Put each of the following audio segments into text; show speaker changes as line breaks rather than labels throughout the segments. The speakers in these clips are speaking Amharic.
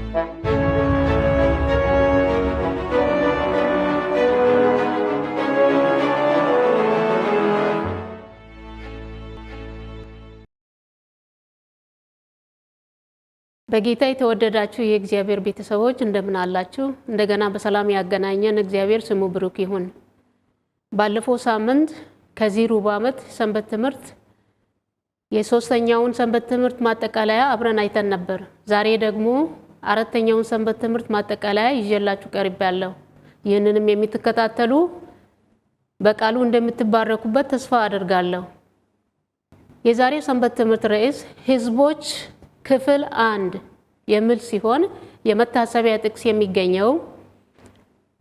በጌታ የተወደዳችሁ የእግዚአብሔር ቤተሰቦች እንደምን አላችሁ? እንደገና በሰላም ያገናኘን እግዚአብሔር ስሙ ብሩክ ይሁን። ባለፈው ሳምንት ከዚህ ሩብ ዓመት ሰንበት ትምህርት የሶስተኛውን ሰንበት ትምህርት ማጠቃለያ አብረን አይተን ነበር። ዛሬ ደግሞ አራተኛውን ሰንበት ትምህርት ማጠቃለያ ይዤላችሁ ቀርቤያለሁ። ይህንንም የምትከታተሉ በቃሉ እንደምትባረኩበት ተስፋ አደርጋለሁ። የዛሬው ሰንበት ትምህርት ርዕስ ሕዝቦች ክፍል 1 የሚል ሲሆን የመታሰቢያ ጥቅስ የሚገኘው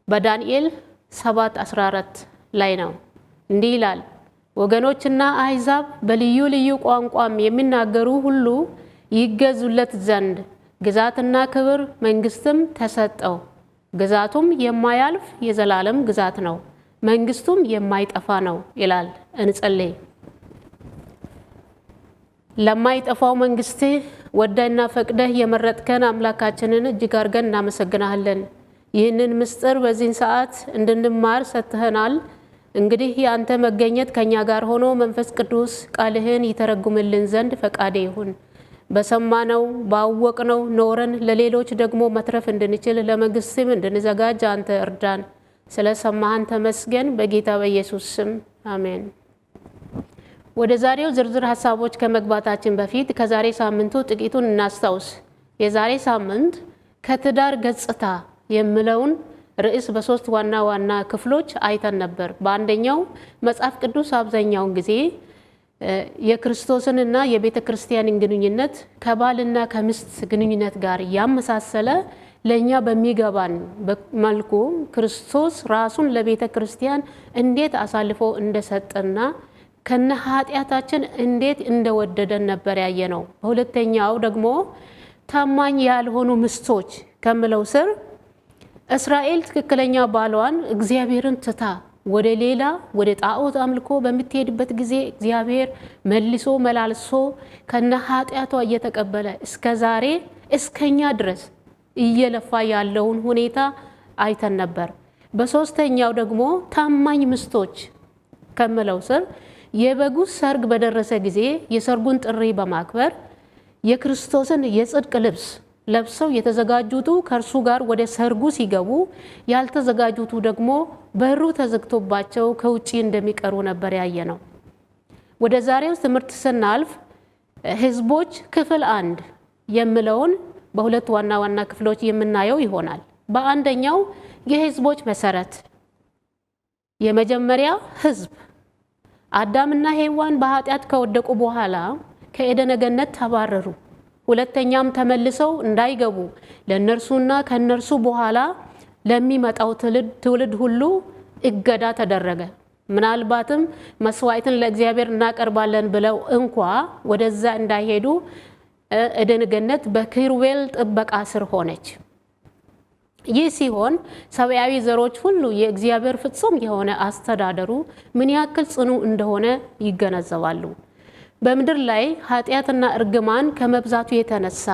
በዳንኤል 7:14 ላይ ነው። እንዲህ ይላል፣ ወገኖችና አሕዛብ በልዩ ልዩ ቋንቋም የሚናገሩ ሁሉ ይገዙለት ዘንድ ግዛትና ክብር መንግስትም ተሰጠው። ግዛቱም የማያልፍ የዘላለም ግዛት ነው፣ መንግስቱም የማይጠፋ ነው ይላል። እንጸልይ። ለማይጠፋው መንግስት ወደና ፈቅደህ የመረጥከን አምላካችንን እጅግ አድርገን እናመሰግናለን። ይህንን ምስጢር በዚህ ሰዓት እንድንማር ሰጥተናል። እንግዲህ ያንተ መገኘት ከኛ ጋር ሆኖ መንፈስ ቅዱስ ቃልህን ይተረጉምልን ዘንድ ፈቃዴ ይሁን። በሰማነው ባወቅነው ኖረን ለሌሎች ደግሞ መትረፍ እንድንችል ለመንግስትም እንድንዘጋጅ አንተ እርዳን። ስለሰማህን ተመስገን። በጌታ በኢየሱስ ስም አሜን። ወደ ዛሬው ዝርዝር ሐሳቦች ከመግባታችን በፊት ከዛሬ ሳምንቱ ጥቂቱን እናስታውስ። የዛሬ ሳምንት ከትዳር ገጽታ የሚለውን ርዕስ በሶስት ዋና ዋና ክፍሎች አይተን ነበር። በአንደኛው መጽሐፍ ቅዱስ አብዛኛውን ጊዜ የክርስቶስንና የቤተ ክርስቲያንን ግንኙነት ከባልና ከሚስት ግንኙነት ጋር ያመሳሰለ ለኛ በሚገባን መልኩ ክርስቶስ ራሱን ለቤተ ክርስቲያን እንዴት አሳልፎ እንደሰጠና ከነ ኃጢአታችን እንዴት እንደወደደን ነበር ያየነው። በሁለተኛው ደግሞ ታማኝ ያልሆኑ ሚስቶች ከመለው ስር እስራኤል ትክክለኛ ባሏን እግዚአብሔርን ትታ ወደ ሌላ ወደ ጣዖት አምልኮ በምትሄድበት ጊዜ እግዚአብሔር መልሶ መላልሶ ከነ ኃጢአቷ እየተቀበለ እስከዛሬ እስከኛ ድረስ እየለፋ ያለውን ሁኔታ አይተን ነበር። በሶስተኛው ደግሞ ታማኝ ሚስቶች ከመለው ስር የበጉ ሰርግ በደረሰ ጊዜ የሰርጉን ጥሪ በማክበር የክርስቶስን የጽድቅ ልብስ ለብሰው የተዘጋጁቱ ከእርሱ ጋር ወደ ሰርጉ ሲገቡ ያልተዘጋጁቱ ደግሞ በሩ ተዘግቶባቸው ከውጪ እንደሚቀሩ ነበር ያየነው። ወደ ዛሬው ትምህርት ስናልፍ ሕዝቦች ክፍል 1 የሚለውን በሁለት ዋና ዋና ክፍሎች የምናየው ይሆናል። በአንደኛው የሕዝቦች መሰረት የመጀመሪያ ሕዝብ አዳምና ሔዋን በኃጢአት ከወደቁ በኋላ ከኤደን ገነት ተባረሩ። ሁለተኛም ተመልሰው እንዳይገቡ ለነርሱና ከነርሱ በኋላ ለሚመጣው ትውልድ ሁሉ እገዳ ተደረገ። ምናልባትም መስዋዕትን ለእግዚአብሔር እናቀርባለን ብለው እንኳ ወደዛ እንዳይሄዱ ኤደን ገነት በኪሩቤል ጥበቃ ስር ሆነች። ይህ ሲሆን ሰብአዊ ዘሮች ሁሉ የእግዚአብሔር ፍጹም የሆነ አስተዳደሩ ምን ያክል ጽኑ እንደሆነ ይገነዘባሉ። በምድር ላይ ኃጢአትና እርግማን ከመብዛቱ የተነሳ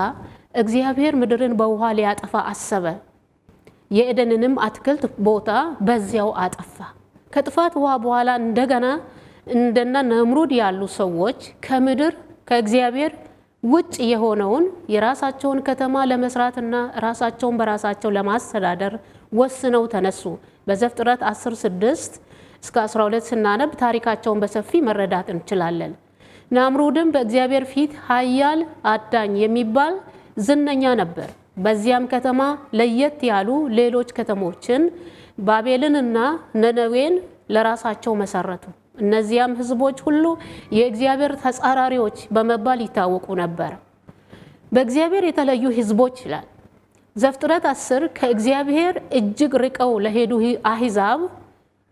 እግዚአብሔር ምድርን በውሃ ሊያጠፋ አሰበ። የኤደንንም አትክልት ቦታ በዚያው አጠፋ። ከጥፋት ውሃ በኋላ እንደገና እንደነ ነምሩድ ያሉ ሰዎች ከምድር ከእግዚአብሔር ውጭ የሆነውን የራሳቸውን ከተማ ለመስራትና ራሳቸውን በራሳቸው ለማስተዳደር ወስነው ተነሱ። በዘፍጥረት 10:6 እስከ 12 ስናነብ ታሪካቸውን በሰፊ መረዳት እንችላለን። ናምሩድም በእግዚአብሔር ፊት ኃያል አዳኝ የሚባል ዝነኛ ነበር። በዚያም ከተማ ለየት ያሉ ሌሎች ከተሞችን ባቤልንና ነነዌን ለራሳቸው መሰረቱ። እነዚያም ሕዝቦች ሁሉ የእግዚአብሔር ተጻራሪዎች በመባል ይታወቁ ነበር። በእግዚአብሔር የተለዩ ሕዝቦች ይላል ዘፍጥረት 10 ከእግዚአብሔር እጅግ ርቀው ለሄዱ አሕዛብ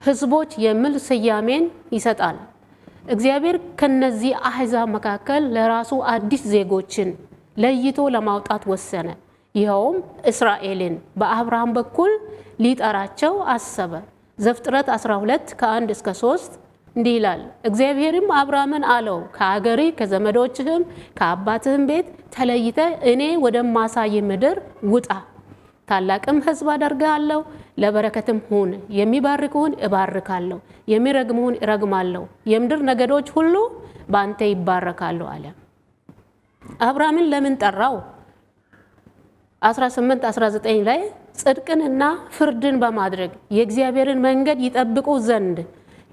ሕዝቦች የሚል ስያሜን ይሰጣል። እግዚአብሔር ከነዚህ አሕዛብ መካከል ለራሱ አዲስ ዜጎችን ለይቶ ለማውጣት ወሰነ። ይኸውም እስራኤልን በአብርሃም በኩል ሊጠራቸው አሰበ። ዘፍጥረት 12 ከ1 እስከ 3 እንዲህ ይላል፣ እግዚአብሔርም አብርሃምን አለው ከአገሪ ከዘመዶችህም ከአባትህም ቤት ተለይተ እኔ ወደማሳይ ምድር ውጣ፣ ታላቅም ሕዝብ አደርግሃለሁ፣ ለበረከትም ሁን፣ የሚባርኩህን እባርካለሁ፣ የሚረግሙህን እረግማለሁ፣ የምድር ነገዶች ሁሉ በአንተ ይባረካሉ አለ። አብርሃምን ለምን ጠራው? 18-19 ላይ ጽድቅንና ፍርድን በማድረግ የእግዚአብሔርን መንገድ ይጠብቁ ዘንድ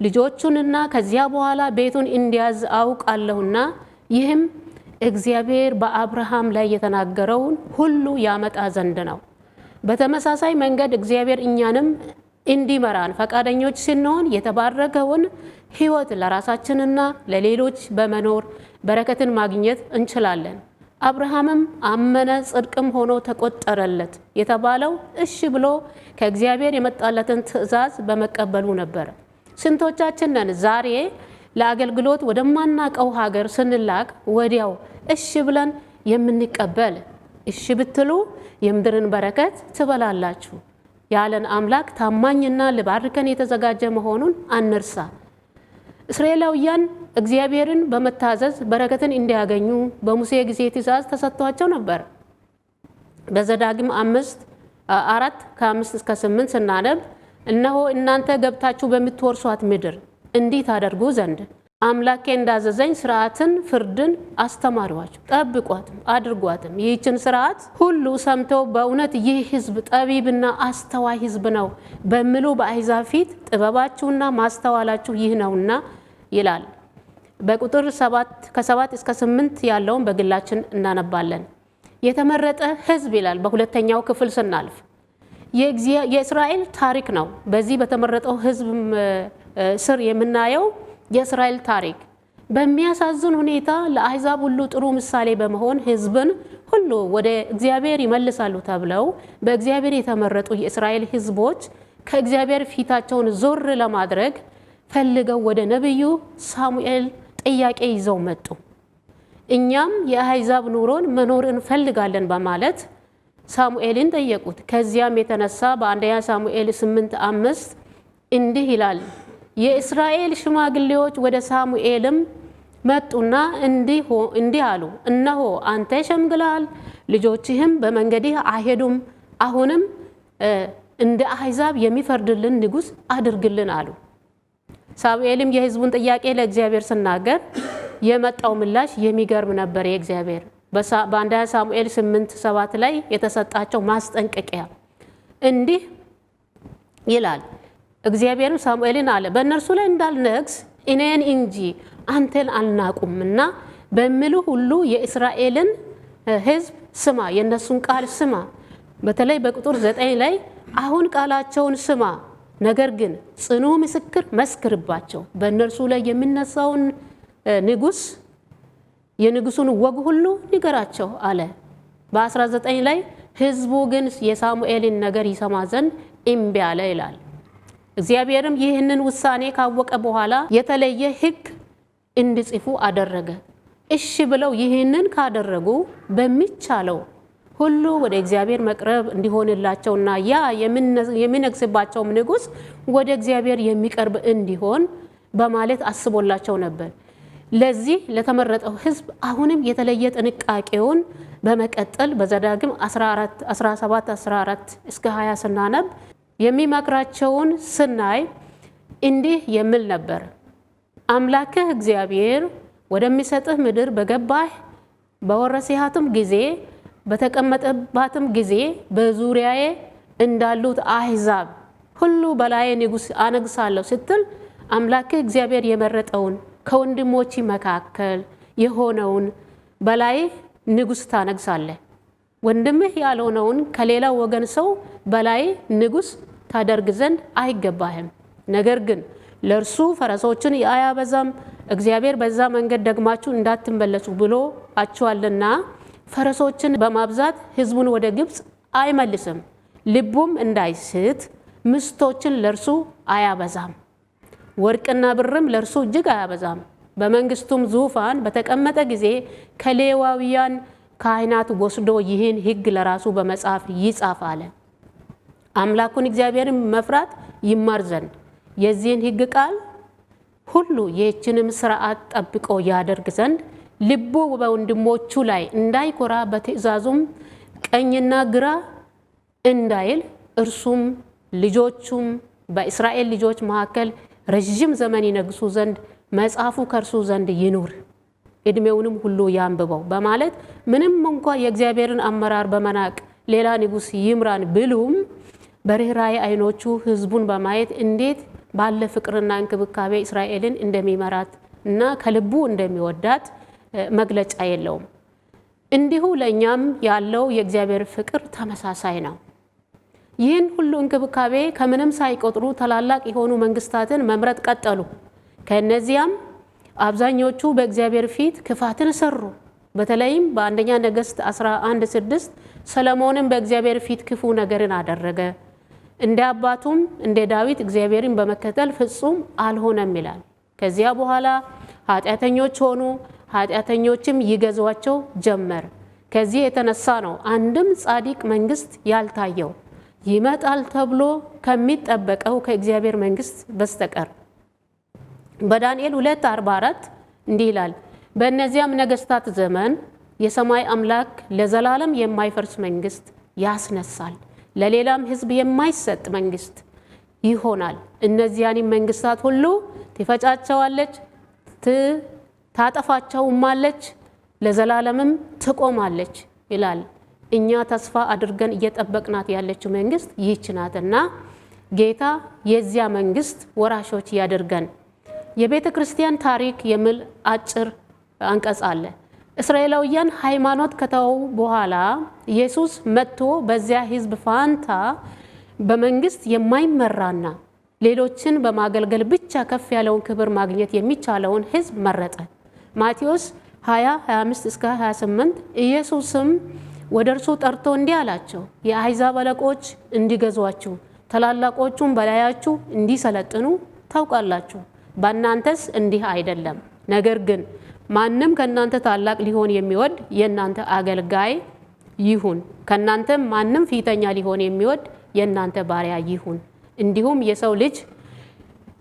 ልጆቹንና ከዚያ በኋላ ቤቱን እንዲያዝ አውቃለሁና ይህም እግዚአብሔር በአብርሃም ላይ የተናገረውን ሁሉ ያመጣ ዘንድ ነው። በተመሳሳይ መንገድ እግዚአብሔር እኛንም እንዲመራን ፈቃደኞች ስንሆን የተባረከውን ሕይወት ለራሳችንና ለሌሎች በመኖር በረከትን ማግኘት እንችላለን። አብርሃምም አመነ ጽድቅም ሆኖ ተቆጠረለት የተባለው እሺ ብሎ ከእግዚአብሔር የመጣለትን ትእዛዝ በመቀበሉ ነበር። ስንቶቻችን ነን ዛሬ ለአገልግሎት ወደማናቀው ሀገር ስንላክ ወዲያው እሺ ብለን የምንቀበል? እሺ ብትሉ የምድርን በረከት ትበላላችሁ ያለን አምላክ ታማኝና ሊባርከን የተዘጋጀ መሆኑን አንርሳ። እስራኤላውያን እግዚአብሔርን በመታዘዝ በረከትን እንዲያገኙ በሙሴ ጊዜ ትእዛዝ ተሰጥቷቸው ነበር። በዘዳግም 4:5-8 ስናነብ እነሆ እናንተ ገብታችሁ በምትወርሷት ምድር እንዲህ ታደርጉ ዘንድ አምላኬ እንዳዘዘኝ ስርዓትን ፍርድን አስተማሯችሁ፣ ጠብቋትም አድርጓትም። ይህችን ስርዓት ሁሉ ሰምተው በእውነት ይህ ሕዝብ ጠቢብና አስተዋይ ሕዝብ ነው በሚሉ በአሕዛብ ፊት ጥበባችሁና ማስተዋላችሁ ይህ ነውና ይላል። በቁጥር 7-8 ያለውን በግላችን እናነባለን። የተመረጠ ሕዝብ ይላል። በሁለተኛው ክፍል ስናልፍ የእስራኤል ታሪክ ነው። በዚህ በተመረጠው ሕዝብ ስር የምናየው የእስራኤል ታሪክ በሚያሳዝን ሁኔታ ለአሕዛብ ሁሉ ጥሩ ምሳሌ በመሆን ሕዝብን ሁሉ ወደ እግዚአብሔር ይመልሳሉ ተብለው በእግዚአብሔር የተመረጡ የእስራኤል ሕዝቦች ከእግዚአብሔር ፊታቸውን ዞር ለማድረግ ፈልገው ወደ ነቢዩ ሳሙኤል ጥያቄ ይዘው መጡ። እኛም የአሕዛብ ኑሮን መኖር እንፈልጋለን በማለት ሳሙኤልን ጠየቁት። ከዚያም የተነሳ በአንደኛ ሳሙኤል 8:5 እንዲህ ይላል፣ የእስራኤል ሽማግሌዎች ወደ ሳሙኤልም መጡና እንዲህ አሉ፣ እነሆ አንተ ሸምግለሃል፣ ልጆችህም በመንገድህ አይሄዱም። አሁንም እንደ አሕዛብ የሚፈርድልን ንጉሥ አድርግልን አሉ። ሳሙኤልም የሕዝቡን ጥያቄ ለእግዚአብሔር ሲናገር የመጣው ምላሽ የሚገርም ነበር። የእግዚአብሔር በአንደኛ ሳሙኤል 8:7 ላይ የተሰጣቸው ማስጠንቀቂያ እንዲህ ይላል፣ እግዚአብሔርም ሳሙኤልን አለ፣ በእነርሱ ላይ እንዳልነግስ እኔን እንጂ አንተን አልናቁምና በሚሉ ሁሉ የእስራኤልን ሕዝብ ስማ፣ የእነሱን ቃል ስማ። በተለይ በቁጥር 9 ላይ አሁን ቃላቸውን ስማ፣ ነገር ግን ጽኑ ምስክር መስክርባቸው፣ በእነርሱ ላይ የሚነሳውን ንጉሥ የንጉሱን ወግ ሁሉ ንገራቸው አለ። በ19 ላይ ሕዝቡ ግን የሳሙኤልን ነገር ይሰማ ዘንድ እምቢ አለ ይላል። እግዚአብሔርም ይህንን ውሳኔ ካወቀ በኋላ የተለየ ሕግ እንዲጽፉ አደረገ። እሺ ብለው ይህንን ካደረጉ በሚቻለው ሁሉ ወደ እግዚአብሔር መቅረብ እንዲሆንላቸውና ያ የሚነግስባቸውም ንጉሥ ወደ እግዚአብሔር የሚቀርብ እንዲሆን በማለት አስቦላቸው ነበር። ለዚህ ለተመረጠው ሕዝብ አሁንም የተለየ ጥንቃቄውን በመቀጠል በዘዳግም 17-14-20 ስናነብ የሚመክራቸውን ስናይ እንዲህ የሚል ነበር። አምላክህ እግዚአብሔር ወደሚሰጥህ ምድር በገባህ በወረስሃትም ጊዜ በተቀመጠባትም ጊዜ በዙሪያዬ እንዳሉት አሕዛብ ሁሉ በላዬ ንጉሥ አነግሳለሁ ስትል አምላክህ እግዚአብሔር የመረጠውን ከወንድሞች መካከል የሆነውን በላይ ንጉሥ ታነግሳለህ። ወንድምህ ያልሆነውን ከሌላ ወገን ሰው በላይ ንጉሥ ታደርግ ዘንድ አይገባህም። ነገር ግን ለእርሱ ፈረሶችን አያበዛም፣ እግዚአብሔር በዛ መንገድ ደግማችሁ እንዳትመለሱ ብሎ አችኋልና ፈረሶችን በማብዛት ሕዝቡን ወደ ግብፅ አይመልስም። ልቡም እንዳይስት ምስቶችን ለእርሱ አያበዛም፣ ወርቅና ብርም ለእርሱ እጅግ አያበዛም። በመንግስቱም ዙፋን በተቀመጠ ጊዜ ከሌዋውያን ካህናት ወስዶ ይህን ሕግ ለራሱ በመጽሐፍ ይጻፍ አለ። አምላኩን እግዚአብሔርን መፍራት ይማር ዘንድ የዚህን ሕግ ቃል ሁሉ ይህችንም ሥርዓት ጠብቆ ያደርግ ዘንድ ልቡ በወንድሞቹ ላይ እንዳይኮራ በትእዛዙም ቀኝና ግራ እንዳይል እርሱም ልጆቹም በእስራኤል ልጆች መካከል ረጅም ዘመን ይነግሱ ዘንድ መጽሐፉ ከእርሱ ዘንድ ይኑር፣ ዕድሜውንም ሁሉ ያንብበው በማለት ምንም እንኳ የእግዚአብሔርን አመራር በመናቅ ሌላ ንጉሥ ይምራን ብሉም በርኅራኄ ዓይኖቹ ሕዝቡን በማየት እንዴት ባለ ፍቅርና እንክብካቤ እስራኤልን እንደሚመራት እና ከልቡ እንደሚወዳት መግለጫ የለውም። እንዲሁ ለእኛም ያለው የእግዚአብሔር ፍቅር ተመሳሳይ ነው። ይህን ሁሉ እንክብካቤ ከምንም ሳይቆጥሩ ታላላቅ የሆኑ መንግስታትን መምረጥ ቀጠሉ። ከእነዚያም አብዛኞቹ በእግዚአብሔር ፊት ክፋትን ሰሩ። በተለይም በአንደኛ ነገሥት 11:6 ሰለሞንም በእግዚአብሔር ፊት ክፉ ነገርን አደረገ፣ እንደ አባቱም እንደ ዳዊት እግዚአብሔርን በመከተል ፍጹም አልሆነም ይላል። ከዚያ በኋላ ኃጢአተኞች ሆኑ፣ ኃጢአተኞችም ይገዟቸው ጀመር። ከዚህ የተነሳ ነው አንድም ጻድቅ መንግስት ያልታየው ይመጣል ተብሎ ከሚጠበቀው ከእግዚአብሔር መንግስት በስተቀር። በዳንኤል 2:44 እንዲህ ይላል፣ በእነዚያም ነገስታት ዘመን የሰማይ አምላክ ለዘላለም የማይፈርስ መንግስት ያስነሳል፣ ለሌላም ህዝብ የማይሰጥ መንግስት ይሆናል። እነዚያንም መንግስታት ሁሉ ትፈጫቸዋለች፣ ታጠፋቸውማለች፣ ለዘላለምም ትቆማለች ይላል። እኛ ተስፋ አድርገን እየጠበቅናት ያለችው መንግስት ይህች ናትና ጌታ የዚያ መንግስት ወራሾች ያድርገን። የቤተ ክርስቲያን ታሪክ የሚል አጭር አንቀጽ አለ። እስራኤላውያን ሃይማኖት ከተው በኋላ ኢየሱስ መጥቶ በዚያ ህዝብ ፋንታ በመንግስት የማይመራና ሌሎችን በማገልገል ብቻ ከፍ ያለውን ክብር ማግኘት የሚቻለውን ህዝብ መረጠ። ማቴዎስ 20:25-28 ኢየሱስም ወደ እርሱ ጠርቶ እንዲህ አላቸው፣ የአሕዛብ አለቆች እንዲገዟችሁ ታላላቆቹም በላያችሁ እንዲሰለጥኑ ታውቃላችሁ። በእናንተስ እንዲህ አይደለም። ነገር ግን ማንም ከእናንተ ታላቅ ሊሆን የሚወድ የእናንተ አገልጋይ ይሁን፣ ከእናንተም ማንም ፊተኛ ሊሆን የሚወድ የእናንተ ባሪያ ይሁን። እንዲሁም የሰው ልጅ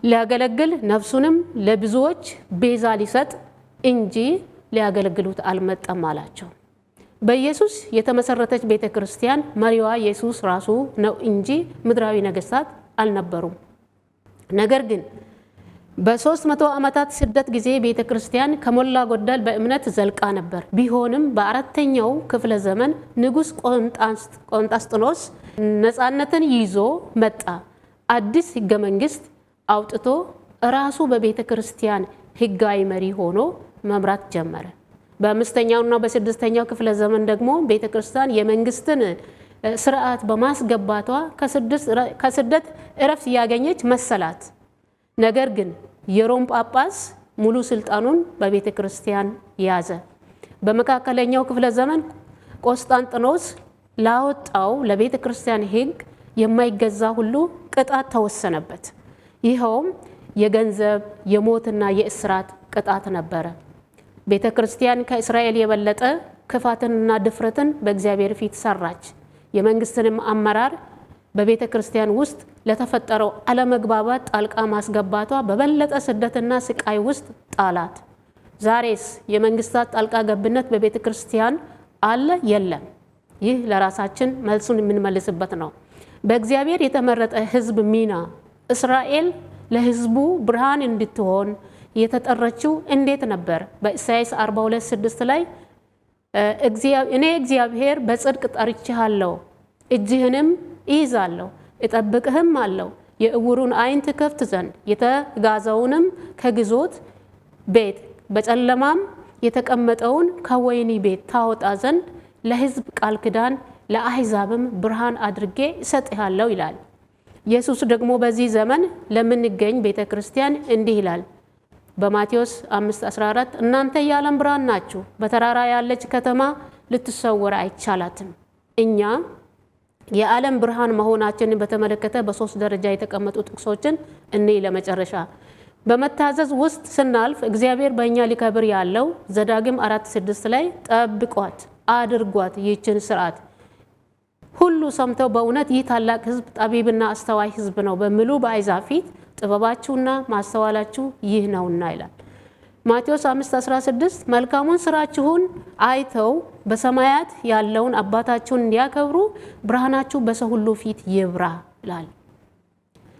ሊያገለግል ነፍሱንም ለብዙዎች ቤዛ ሊሰጥ እንጂ ሊያገለግሉት አልመጣም አላቸው። በኢየሱስ የተመሰረተች ቤተ ክርስቲያን መሪዋ ኢየሱስ ራሱ ነው እንጂ ምድራዊ ነገስታት አልነበሩም። ነገር ግን በ300 ዓመታት ስደት ጊዜ ቤተ ክርስቲያን ከሞላ ጎደል በእምነት ዘልቃ ነበር። ቢሆንም በአራተኛው ክፍለ ዘመን ንጉሥ ቆንጣስጥኖስ ነፃነትን ይዞ መጣ። አዲስ ህገ መንግስት አውጥቶ ራሱ በቤተ ክርስቲያን ህጋዊ መሪ ሆኖ መምራት ጀመረ። በአምስተኛውና በስድስተኛው ክፍለ ዘመን ደግሞ ቤተ ክርስቲያን የመንግስትን ስርዓት በማስገባቷ ከስደት እረፍት ያገኘች መሰላት። ነገር ግን የሮም ጳጳስ ሙሉ ስልጣኑን በቤተ ክርስቲያን ያዘ። በመካከለኛው ክፍለ ዘመን ቆስጣንጥኖስ ላወጣው ለቤተ ክርስቲያን ህግ የማይገዛ ሁሉ ቅጣት ተወሰነበት። ይኸውም የገንዘብ የሞትና የእስራት ቅጣት ነበረ። ቤተ ክርስቲያን ከእስራኤል የበለጠ ክፋትንና ድፍረትን በእግዚአብሔር ፊት ሰራች። የመንግስትንም አመራር በቤተ ክርስቲያን ውስጥ ለተፈጠረው አለመግባባት ጣልቃ ማስገባቷ በበለጠ ስደትና ስቃይ ውስጥ ጣላት። ዛሬስ የመንግስታት ጣልቃ ገብነት በቤተ ክርስቲያን አለ የለም? ይህ ለራሳችን መልሱን የምንመልስበት ነው። በእግዚአብሔር የተመረጠ ህዝብ ሚና እስራኤል ለህዝቡ ብርሃን እንድትሆን የተጠረችው እንዴት ነበር? በኢሳይያስ 42:6 ላይ እኔ እግዚአብሔር በጽድቅ ጠርቼሃለሁ፣ እጅህንም ይይዛለሁ፣ እጠብቅህም አለው፣ የዕውሩን ዓይን ትከፍት ዘንድ የተጋዘውንም ከግዞት ቤት በጨለማም የተቀመጠውን ከወህኒ ቤት ታወጣ ዘንድ ለህዝብ ቃል ኪዳን ለአሕዛብም ብርሃን አድርጌ እሰጥሃለሁ ይላል። ኢየሱስ ደግሞ በዚህ ዘመን ለምንገኝ ቤተ ክርስቲያን እንዲህ ይላል በማቴዎስ 5:14 እናንተ የዓለም ብርሃን ናችሁ። በተራራ ያለች ከተማ ልትሰወር አይቻላትም። እኛ የዓለም ብርሃን መሆናችንን በተመለከተ በሶስት ደረጃ የተቀመጡ ጥቅሶችን ለመጨረሻ በመታዘዝ ውስጥ ስናልፍ እግዚአብሔር በእኛ ሊከብር ያለው ዘዳግም 4:6 ላይ ጠብቋት አድርጓት ይህችን ስርዓት ሁሉ ሰምተው በእውነት ይህ ታላቅ ህዝብ ጠቢብና አስተዋይ ህዝብ ነው በሚሉ በአሕዛብ ፊት ጥበባችሁና ማስተዋላችሁ ይህ ነውና ይላል። ማቴዎስ 5:16 መልካሙን ስራችሁን አይተው በሰማያት ያለውን አባታችሁን እንዲያከብሩ ብርሃናችሁ በሰው ሁሉ ፊት ይብራ ይላል።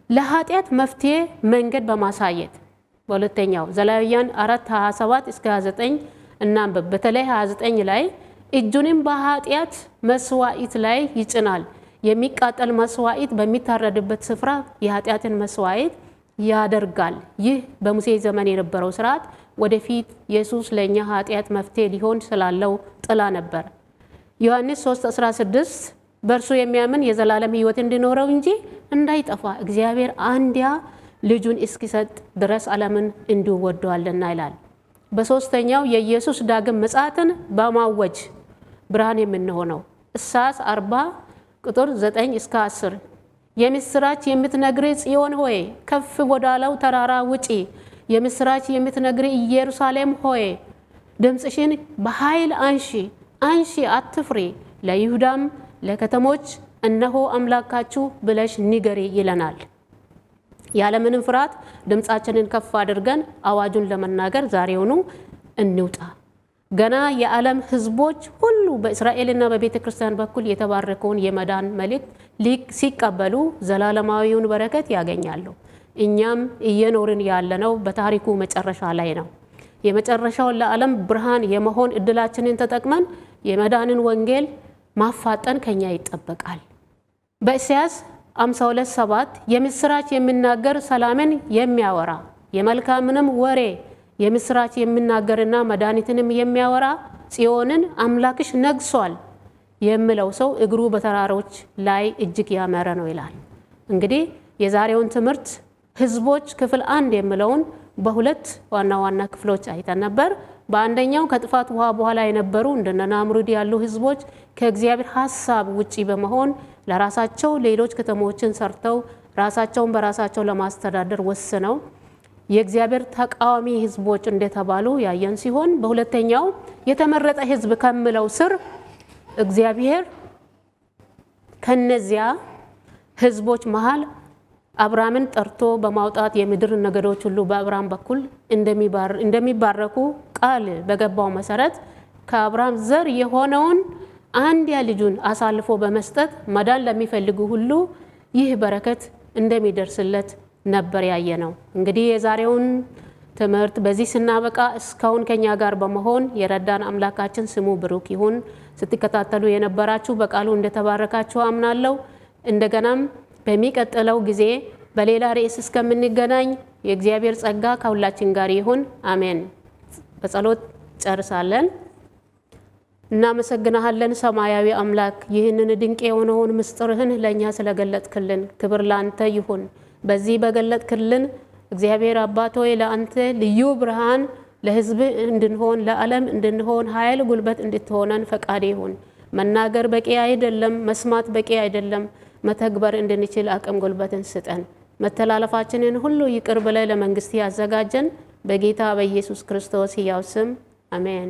ለኃጢአት መፍትሄ መንገድ በማሳየት በሁለተኛው ዘሌዋውያን 4:27 እስከ 29 እናንብብ። በተለይ 29 ላይ እጁንም በኃጢአት መስዋዕት ላይ ይጭናል፣ የሚቃጠል መስዋዕት በሚታረድበት ስፍራ የኃጢአትን መስዋዕት ያደርጋል። ይህ በሙሴ ዘመን የነበረው ስርዓት ወደፊት ኢየሱስ ለኛ ኃጢአት መፍትሄ ሊሆን ስላለው ጥላ ነበር። ዮሐንስ 3:16 በእርሱ የሚያምን የዘላለም ሕይወት እንዲኖረው እንጂ እንዳይጠፋ እግዚአብሔር አንድያ ልጁን እስኪሰጥ ድረስ ዓለምን እንዲሁ ወዷልና ይላል። በሶስተኛው የኢየሱስ ዳግም ምጽአትን በማወጅ ብርሃን የምንሆነው ኢሳይያስ 40:9 እስከ 10 የምስራች የምትነግሪ ጽዮን ሆይ ከፍ ወዳለው ተራራ ውጪ፣ የምስራች የምትነግሪ ኢየሩሳሌም ሆይ ድምጽሽን በኃይል አንሺ አትፍሪ፣ ለይሁዳም ለከተሞች እነሆ አምላካችሁ ብለሽ ንገሪ ይለናል። ያለምንም ፍርሃት ድምጻችንን ከፍ አድርገን አዋጁን ለመናገር ዛሬውኑ እንውጣ። ገና የዓለም ህዝቦች ሁሉ በእስራኤልና በቤተ ክርስቲያን በኩል የተባረከውን የመዳን መልእክት ሲቀበሉ ዘላለማዊውን በረከት ያገኛሉ። እኛም እየኖርን ያለነው በታሪኩ መጨረሻ ላይ ነው። የመጨረሻው ለዓለም ብርሃን የመሆን እድላችንን ተጠቅመን የመዳንን ወንጌል ማፋጠን ከኛ ይጠበቃል። በኢሳይያስ 52:7 የምስራች የሚናገር ሰላምን የሚያወራ የመልካምንም ወሬ የምስራች የሚናገርና መድኃኒትንም የሚያወራ ጽዮንን አምላክሽ ነግሷል የሚለው ሰው እግሩ በተራሮች ላይ እጅግ ያመረ ነው ይላል። እንግዲህ የዛሬውን ትምህርት ህዝቦች ክፍል 1 የሚለውን በሁለት ዋና ዋና ክፍሎች አይተን ነበር። በአንደኛው ከጥፋት ውሃ በኋላ የነበሩ እንደነ ናምሩድ ያሉ ህዝቦች ከእግዚአብሔር ሐሳብ ውጪ በመሆን ለራሳቸው ሌሎች ከተሞችን ሰርተው ራሳቸውን በራሳቸው ለማስተዳደር ወስነው የእግዚአብሔር ተቃዋሚ ህዝቦች እንደተባሉ ያየን ሲሆን፣ በሁለተኛው የተመረጠ ህዝብ ከሚለው ስር እግዚአብሔር ከነዚያ ህዝቦች መሃል አብርሃምን ጠርቶ በማውጣት የምድር ነገዶች ሁሉ በአብርሃም በኩል እንደሚባረኩ ቃል በገባው መሰረት ከአብርሃም ዘር የሆነውን አንድያ ልጁን አሳልፎ በመስጠት መዳን ለሚፈልጉ ሁሉ ይህ በረከት እንደሚደርስለት ነበር ያየነው። እንግዲህ የዛሬውን ትምህርት በዚህ ስናበቃ እስካሁን ከኛ ጋር በመሆን የረዳን አምላካችን ስሙ ብሩክ ይሁን። ስትከታተሉ የነበራችሁ በቃሉ እንደተባረካችሁ አምናለሁ። እንደገናም በሚቀጥለው ጊዜ በሌላ ርዕስ እስከምንገናኝ የእግዚአብሔር ጸጋ ከሁላችን ጋር ይሁን። አሜን። በጸሎት ጨርሳለን። እናመሰግናለን ሰማያዊ አምላክ ይህንን ድንቅ የሆነውን ምስጢርህን ለኛ ስለገለጥክልን ክብር ላንተ ይሁን። በዚህ በገለጥክልን እግዚአብሔር አባት ሆይ ለአንተ ልዩ ብርሃን ለህዝብ እንድንሆን ለዓለም እንድንሆን ኃይል ጉልበት እንድትሆነን ፈቃድ ይሁን። መናገር በቂ አይደለም፣ መስማት በቂ አይደለም። መተግበር እንድንችል አቅም ጉልበትን ስጠን። መተላለፋችንን ሁሉ ይቅር ብለህ ለመንግስት ያዘጋጀን በጌታ በኢየሱስ ክርስቶስ ሕያው ስም አሜን።